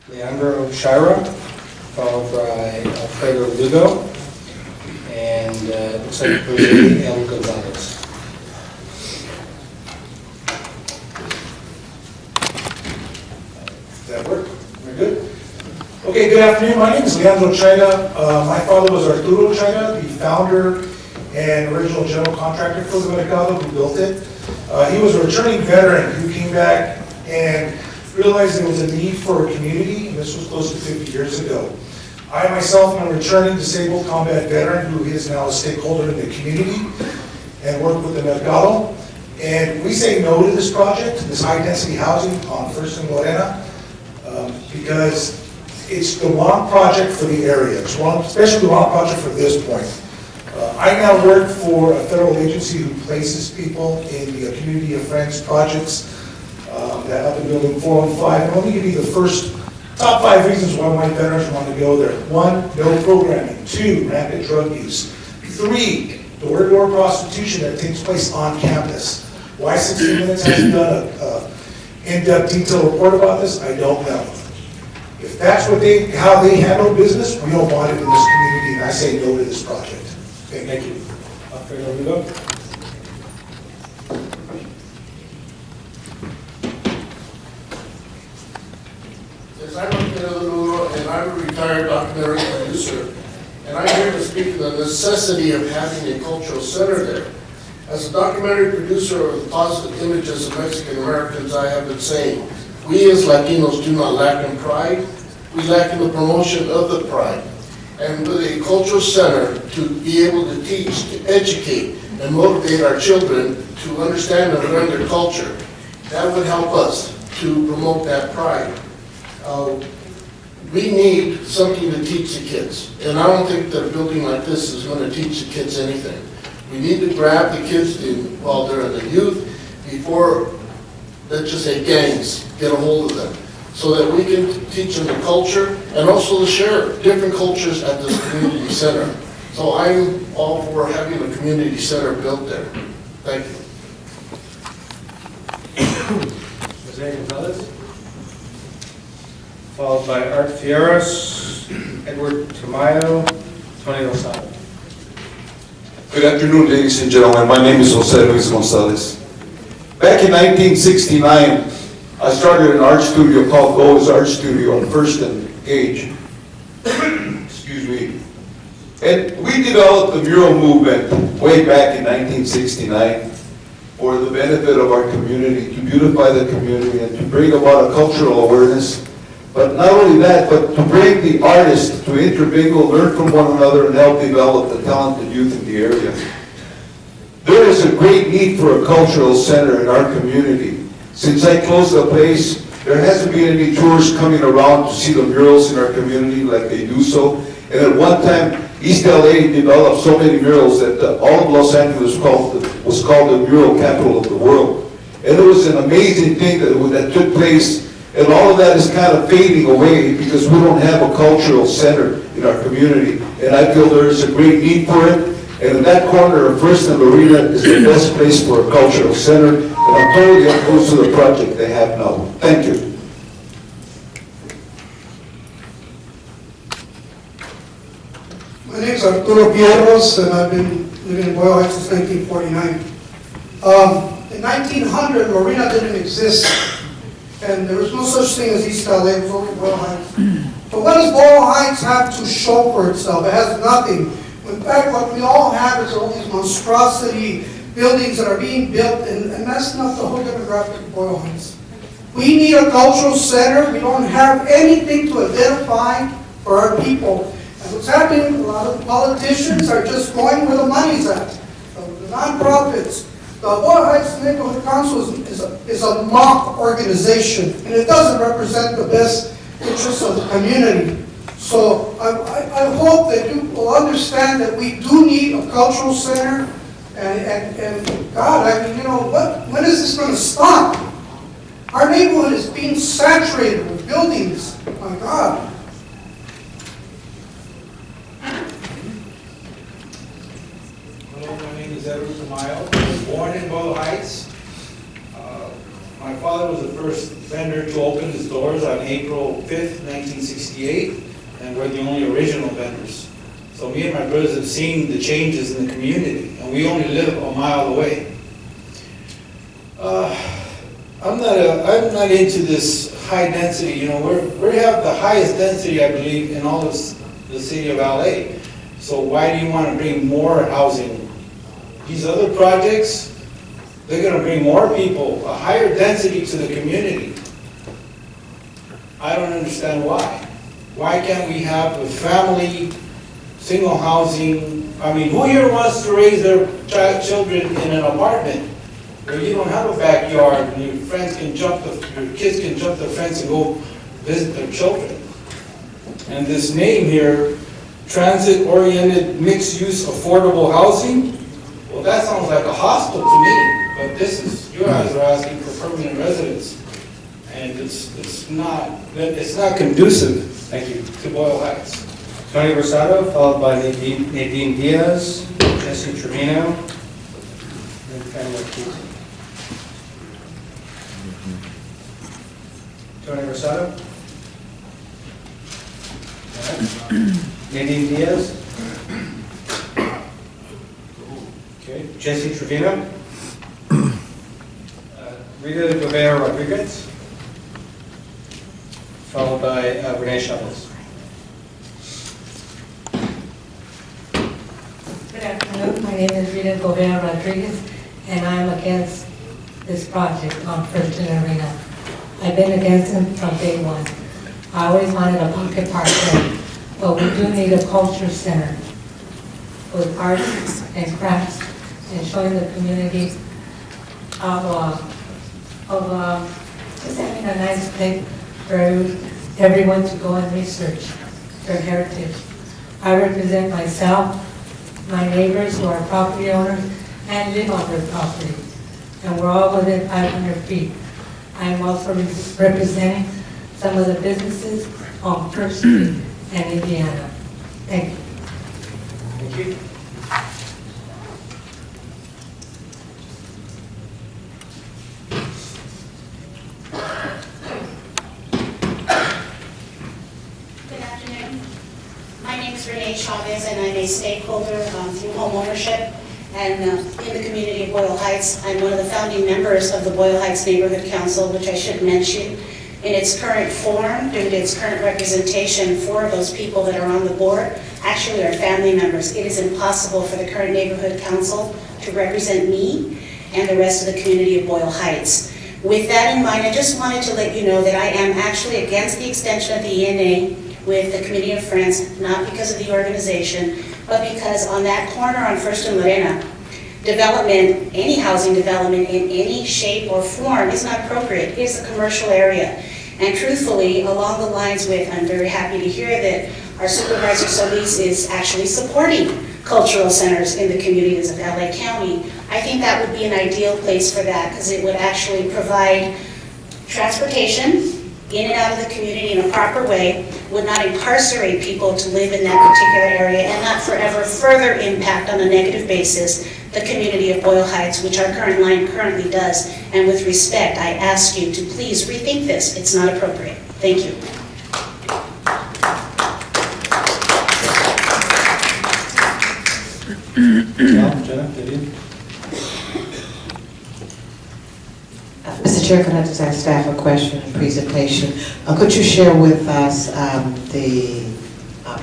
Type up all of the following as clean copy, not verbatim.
Leandro Shira, followed by Alfredo Lugo, and looks like Jose L. Gonzalez. Does that work? We're good? Okay, good afternoon. My name is Leandro Chayda. My father was Arturo Chayda, the founder and original general contractor for the Mercado who built it. He was a returning veteran who came back and realized there was a need for a community, and this was close to 50 years ago. I myself am a returning disabled combat veteran who is now a stakeholder in the community and work with the Mercado. And we say no to this project, this high-density housing on First and Lorena, because it's the wrong project for the area. It's wrong, especially the wrong project for this point. I now work for a federal agency who places people in the Community of Friends projects that have been building 4 and 5. And let me give you the top 5 reasons why my veterans want to go there. 1, no programming. 2, rampant drug use. 3, door-to-door prostitution that takes place on campus. Why 60 Minutes hasn't done an in-depth detailed report about this, I don't know. If that's how they handle business, we don't want it in this community, and I say no to this project. Okay, thank you. Alfredo Lugo. Yes, I'm Alfredo Lugo, and I'm a retired documentary producer, and I'm here to speak to the necessity of having a cultural center there. As a documentary producer of the positive images of Mexican Americans, I have been saying, we as Latinos do not lack in pride, we lack in the promotion of the pride. And with a cultural center to be able to teach, to educate, and motivate our children to understand and learn their culture, that would help us to promote that pride. We need something to teach the kids, and I don't think that a building like this is going to teach the kids anything. We need to grab the kids while they're in the youth before, let's just say, gangs get a hold of them, so that we can teach them the culture and also to share different cultures at this community center. So I'm all for having a community center built there. Thank you. Jose Gonzalez, followed by Art Fierros, Edward Tamayo, Tony Rosado. Good afternoon, ladies and gentlemen. My name is Jose Luis Gonzalez. Back in 1969, I started an art studio called Go's Art Studio on First and Gage. Excuse me. And we developed the mural movement way back in 1969 for the benefit of our community, to beautify the community and to bring about a cultural awareness. But not only that, but to bring the artists to intermingle, learn from one another, and help develop the talented youth in the area. There is a great need for a cultural center in our community. Since I closed the place, there hasn't been any tourists coming around to see the murals in our community like they do so. And at one time, East L.A. developed so many murals that all of Los Angeles was called the mural capital of the world. And it was an amazing thing that took place. And all of that is kind of fading away because we don't have a cultural center in our community. And I feel there is a great need for it. And in that corner of First and Lorena is the best place for a cultural center. And I'm totally opposed to the project they have now. Thank you. My name is Arturo Pierros, and I've been living in Boyle Heights since 1949. In 1900, Lorena didn't exist. And there was no such thing as East L.A., it was only Boyle Heights. But what does Boyle Heights have to show for itself? It has nothing. In fact, what we all have is all these monstrosity buildings that are being built, and that's not the whole demographic of Boyle Heights. We need a cultural center. We don't have anything to identify for our people. And what's happening, a lot of politicians are just going where the money's at. The nonprofits. The Boyle Heights Neighborhood Council is a mock organization, and it doesn't represent the best interests of the community. So I hope that you will understand that we do need a cultural center, and God, I mean, you know, when is this going to stop? Our neighborhood is being saturated with buildings. My God. Hello, my name is Edward Tamayo. I was born in Boyle Heights. My father was the first vendor to open his doors on April 5th, 1968, and we're the only original vendors. So me and my brothers have seen the changes in the community, and we only live a mile away. I'm not into this high density, you know, we have the highest density, I believe, in all of the city of LA. So why do you want to bring more housing? These other projects, they're going to bring more people, a higher density to the community. I don't understand why. Why can't we have a family, single housing? I mean, who here wants to raise their children in an apartment where you don't have a backyard and your kids can jump the fence and go visit their children? And this name here, transit-oriented mixed-use affordable housing, well, that sounds like a hostel to me, but you guys are asking for permanent residence, and it's not conducive. Thank you. To Boyle Heights. Tony Rosado, followed by Nadine Diaz, Jesse Trevino, and Pamela Keith. Tony Rosado? Nadine Diaz? Okay, Jesse Trevino? Rita Gobert Rodriguez? Followed by Renee Chavez. Good afternoon, my name is Rita Gobert Rodriguez, and I'm against this project on First and Arena. I've been against it from day one. I always wanted a pocket park there, but we do need a culture center with arts and crafts and showing the community of just having a nice place for everyone to go and research their heritage. I represent myself, my neighbors who are property owners and live on their property, and we're all within 500 feet. I'm also representing some of the businesses on First Street and Indiana. Thank you. Thank you. Good afternoon. My name is Renee Chavez, and I'm a stakeholder through home ownership and in the community of Boyle Heights. I'm one of the founding members of the Boyle Heights Neighborhood Council, which I should mention in its current form, due to its current representation, 4 of those people that are on the board actually are family members. It is impossible for the current neighborhood council to represent me and the rest of the community of Boyle Heights. With that in mind, I just wanted to let you know that I am actually against the extension of the ENA with the Committee of Friends, not because of the organization, but because on that corner on First and Lorena, development, any housing development in any shape or form is not appropriate. It is a commercial area. And truthfully, along the lines with, I'm very happy to hear that our Supervisor Solis is actually supporting cultural centers in the communities of LA County. I think that would be an ideal place for that, because it would actually provide transportation in and out of the community in a proper way, would not incarcerate people to live in that particular area, and not forever further impact on a negative basis the community of Boyle Heights, which our current line currently does. And with respect, I ask you to please rethink this. It's not appropriate. Thank you. Jenna, did you? Mr. Chair, can I just ask staff a question and presentation? Could you share with us the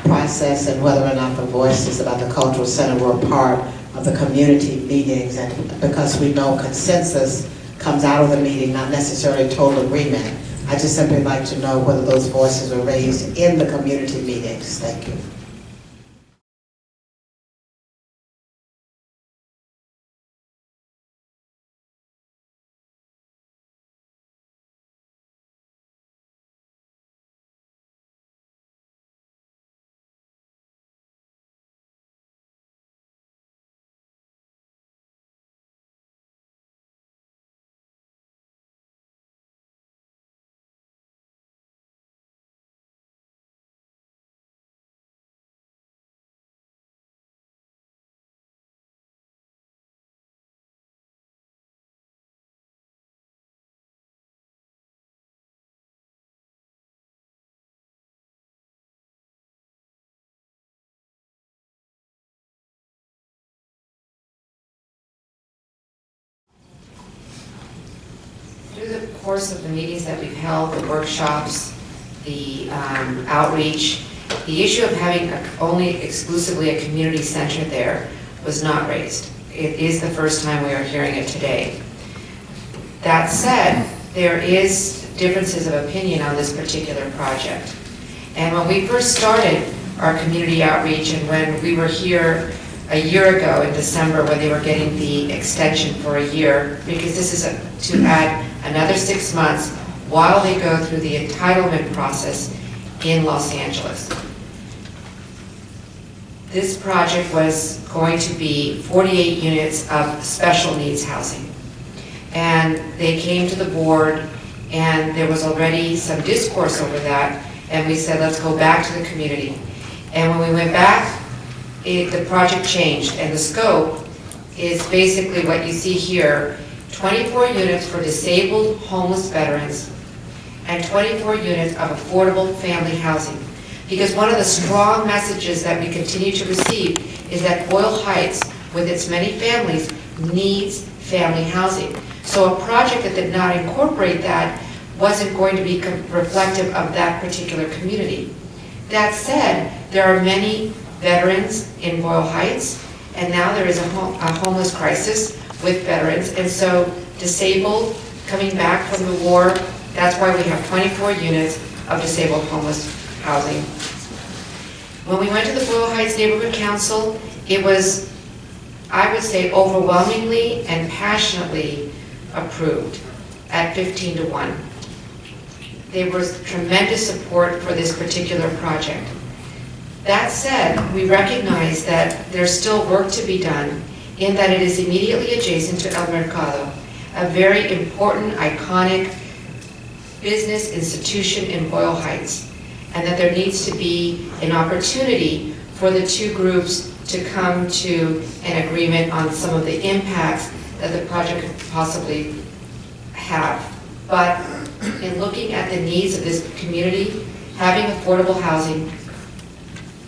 process and whether or not the voices about the cultural center were part of the community meetings? And because we know consensus comes out of the meeting, not necessarily total agreement, I just simply like to know whether those voices were raised in the community meetings. Thank you. through the course of the meetings that we've held, the workshops, the outreach, the issue of having only exclusively a community center there was not raised. It is the first time we are hearing it today. That said, there is differences of opinion on this particular project. And when we first started our community outreach, and when we were here a year ago in December when they were getting the extension for a year, because this is to add another 6 months while they go through the entitlement process in Los Angeles. This project was going to be 48 units of special needs housing. And they came to the board, and there was already some discourse over that, and we said, let's go back to the community. And when we went back, the project changed, and the scope is basically what you see here, 24 units for disabled homeless veterans, and 24 units of affordable family housing. Because one of the strong messages that we continue to receive is that Boyle Heights, with its many families, needs family housing. So a project that did not incorporate that wasn't going to be reflective of that particular community. That said, there are many veterans in Boyle Heights, and now there is a homeless crisis with veterans, and so disabled, coming back from the war, that's why we have 24 units of disabled homeless housing. When we went to the Boyle Heights Neighborhood Council, it was, I would say, overwhelmingly and passionately approved at 15-1. There was tremendous support for this particular project. That said, we recognize that there's still work to be done in that it is immediately adjacent to El Mercado, a very important, iconic business institution in Boyle Heights, and that there needs to be an opportunity for the two groups to come to an agreement on some of the impacts that the project could possibly have. But in looking at the needs of this community, having affordable housing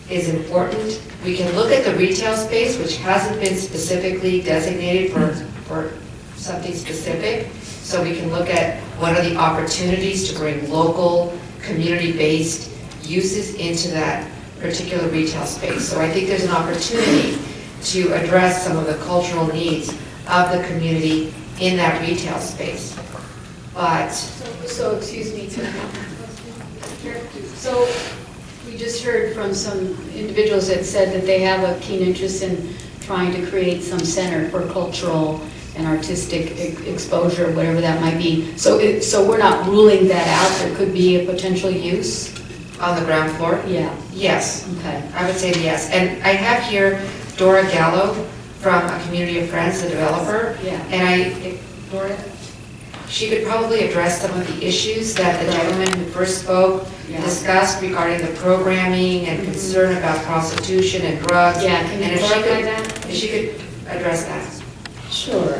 is important. We can look at the retail space, which hasn't been specifically designated for something specific. So we can look at what are the opportunities to bring local, community-based uses into that particular retail space. So I think there's an opportunity to address some of the cultural needs of the community in that retail space. But So, excuse me, so we just heard from some individuals that said that they have a keen interest in trying to create some center for cultural and artistic exposure, whatever that might be. So we're not ruling that out. There could be a potential use on the ground floor? Yeah. Yes. Okay. I would say yes. And I have here Dora Gallo from a Community of Friends, the developer. Yeah. And Dora, she could probably address some of the issues that the gentleman who first spoke discussed regarding the programming and concern about prostitution and drugs. Yeah, can you clarify that? If she could address that. Sure.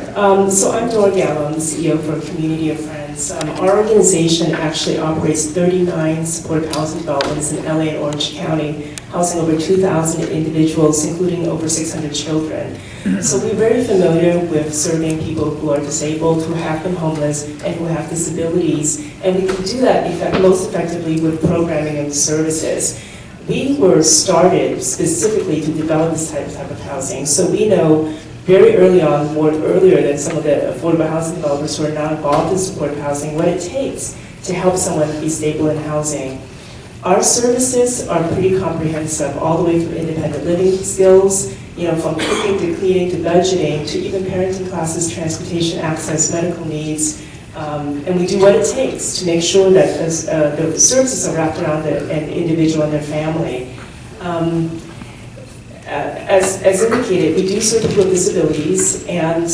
So I'm Dora Gallo, I'm the CEO for Community of Friends. Our organization actually operates 39 supportive housing developments in LA and Orange County, housing over 2,000 individuals, including over 600 children. So we're very familiar with serving people who are disabled, who have been homeless, and who have disabilities. And we can do that most effectively with programming and services. We were started specifically to develop this type of housing. So we know very early on, more earlier than some of the affordable housing developers who are now involved in supportive housing, what it takes to help someone be stable in housing. Our services are pretty comprehensive, all the way through independent living skills, from cooking to cleaning to budgeting to even parenting classes, transportation access, medical needs, and we do what it takes to make sure that the services are wrapped around an individual and their family. As indicated, we do serve people with disabilities, and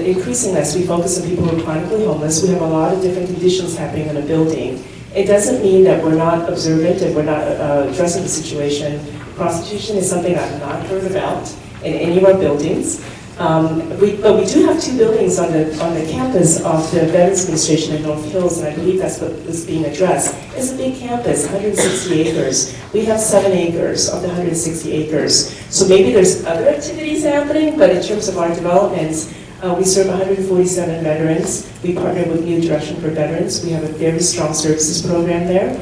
increasingly as we focus on people who are chronically homeless, we have a lot of different conditions happening in a building. It doesn't mean that we're not observant and we're not addressing the situation. Prostitution is something I've not heard about in any of our buildings. But we do have 2 buildings on the campus of the Veterans Administration in North Hills, and I believe that's what is being addressed. It's a big campus, 160 acres. We have 7 acres of the 160 acres. So maybe there's other activities happening, but in terms of our developments, We serve 147 veterans. We partner with New Direction for Veterans. We have a very strong services program there.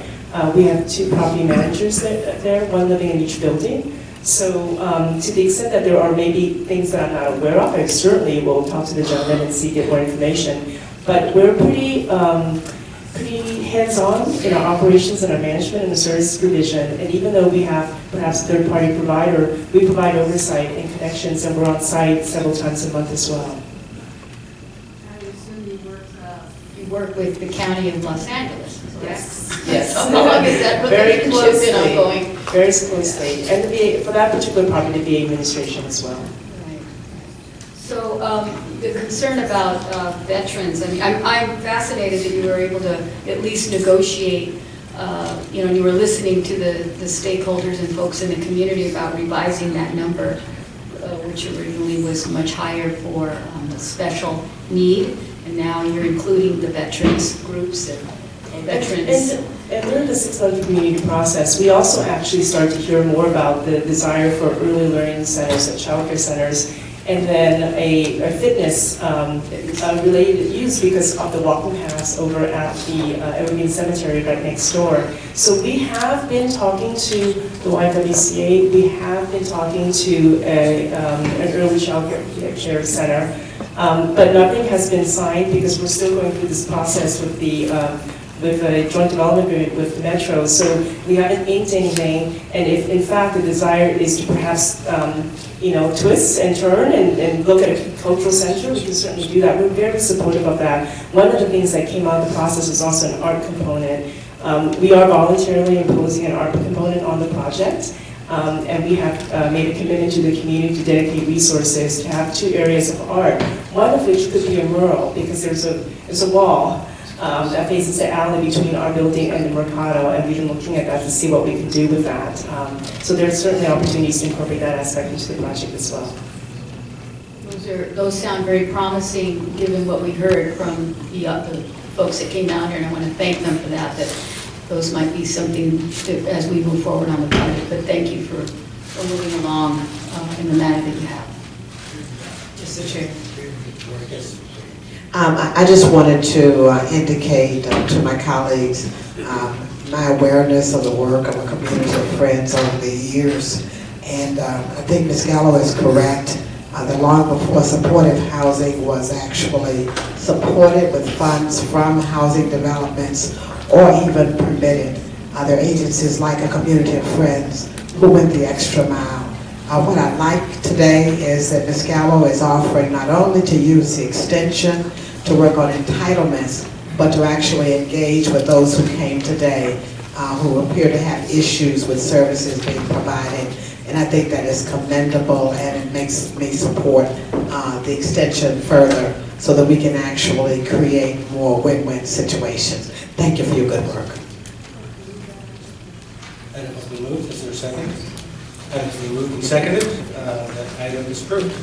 We have 2 property managers there, one living in each building. So to the extent that there are maybe things that I'm not aware of, I certainly will talk to the gentleman and get more information. But we're pretty hands-on in our operations and our management and the service provision. And even though we have perhaps a third-party provider, we provide oversight and connections, and we're on site several times a month as well. I assume you work with the county of Los Angeles, correct? Yes. How long is that Very relationship been closely. ongoing? Very closely. And the VA, for that particular property, the VA administration as well. Right. So the concern about veterans, I mean, I'm fascinated that you were able to at least negotiate, and you were listening to the stakeholders and folks in the community about revising that number, which originally was much higher for a special need, and now you're including the veterans groups and veterans. And during the 6-month community process, we also actually started to hear more about the desire for early learning centers and childcare centers, and then a fitness related use because of the walking paths over at the Evergreen Cemetery right next door. So we have been talking to the YWCA, we have been talking to an early child care center, but nothing has been signed because we're still going through this process with a joint development agreement with Metro, so we haven't inked anything, and if in fact the desire is to perhaps twist and turn and look at a cultural center, we can certainly do that. We're very supportive of that. One of the things that came out of the process was also an art component. We are voluntarily imposing an art component on the project, and we have made a commitment to the community to dedicate resources to have 2 areas of art, one of which could be a mural, because there's a wall that faces the alley between our building and the Mercado, and we've been looking at that to see what we can do with that. So there's certainly opportunities to incorporate that aspect into the project as well. Those sound very promising, given what we heard from the folks that came down here, and I want to thank them for that those might be something as we move forward on the project. But thank you for moving along in the manner that you have. Mr. Chair. I just wanted to indicate to my colleagues my awareness of the work of a community of friends over the years. And I think Ms. Gallo is correct that long before supportive housing was actually supported with funds from housing developments or even permitted, there are agencies like a community of friends who went the extra mile. What I like today is that Ms. Gallo is offering not only to use the extension to work on entitlements, but to actually engage with those who came today who appear to have issues with services being provided. And I think that is commendable, and it makes me support the extension further so that we can actually create more win-win situations. Thank you for your good work. Item has been moved. Is there a second? Item has been moved and seconded. That item is approved.